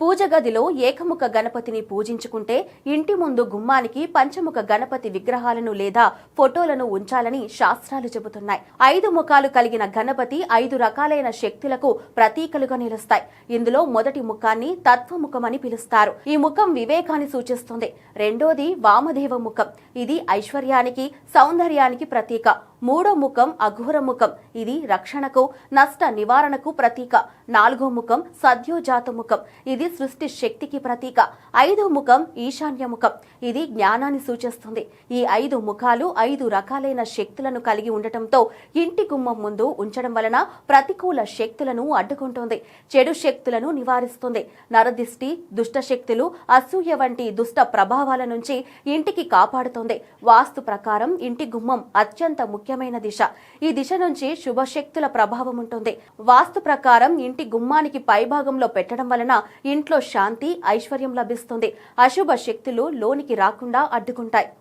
పూజ గదిలో ఏకముఖ గణపతిని పూజించుకుంటే ఇంటి ముందు గుమ్మానికి పంచముఖ గణపతి విగ్రహాలను లేదా ఫోటోలను ఉంచాలని శాస్త్రాలు చెబుతున్నాయి. 5 ముఖాలు కలిగిన గణపతి 5 రకాలైన శక్తులకు ప్రతీకలుగా నిలుస్తాయి. ఇందులో మొదటి ముఖాన్ని తత్వముఖమని పిలుస్తారు. ఈ ముఖం వివేకాన్ని సూచిస్తుంది. రెండోది వామదేవ ముఖం. ఇది ఐశ్వర్యానికి, సౌందర్యానికి ప్రతీక. మూడో ముఖం అఘోర ముఖం. ఇది రక్షణకు, నష్ట నివారణకు ప్రతీక. 4వ ముఖం సద్యోజాత ముఖం. ఇది సృష్టి శక్తికి ప్రతీక. 5వ ముఖం ఈశాన్య ముఖం. ఇది జ్ఞానాన్ని సూచిస్తుంది. ఈ 5 ముఖాలు 5 రకాలైన శక్తులను కలిగి ఉండటంతో ఇంటి గుమ్మం ముందు ఉంచడం వలన ప్రతికూల శక్తులను అడ్డుకుంటుంది, చెడు శక్తులను నివారిస్తుంది. నరదిష్టి, దుష్ట శక్తులు, అసూయ వంటి దుష్ట ప్రభావాల నుంచి ఇంటికి కాపాడుతుంది. వాస్తు ప్రకారం ఇంటి గుమ్మం అత్యంత ముఖ్యమైన దిశ. ఈ దిశ నుంచి శుభశక్తుల ప్రభావం ఉంటుంది. వాస్తు ప్రకారం ఇంటి గుమ్మానికి పైభాగంలో పెట్టడం వలన ఇంట్లో శాంతి, ఐశ్వర్యం లభిస్తుంది. అశుభ శక్తులు లోనికి రాకుండా అడ్డుకుంటాయి.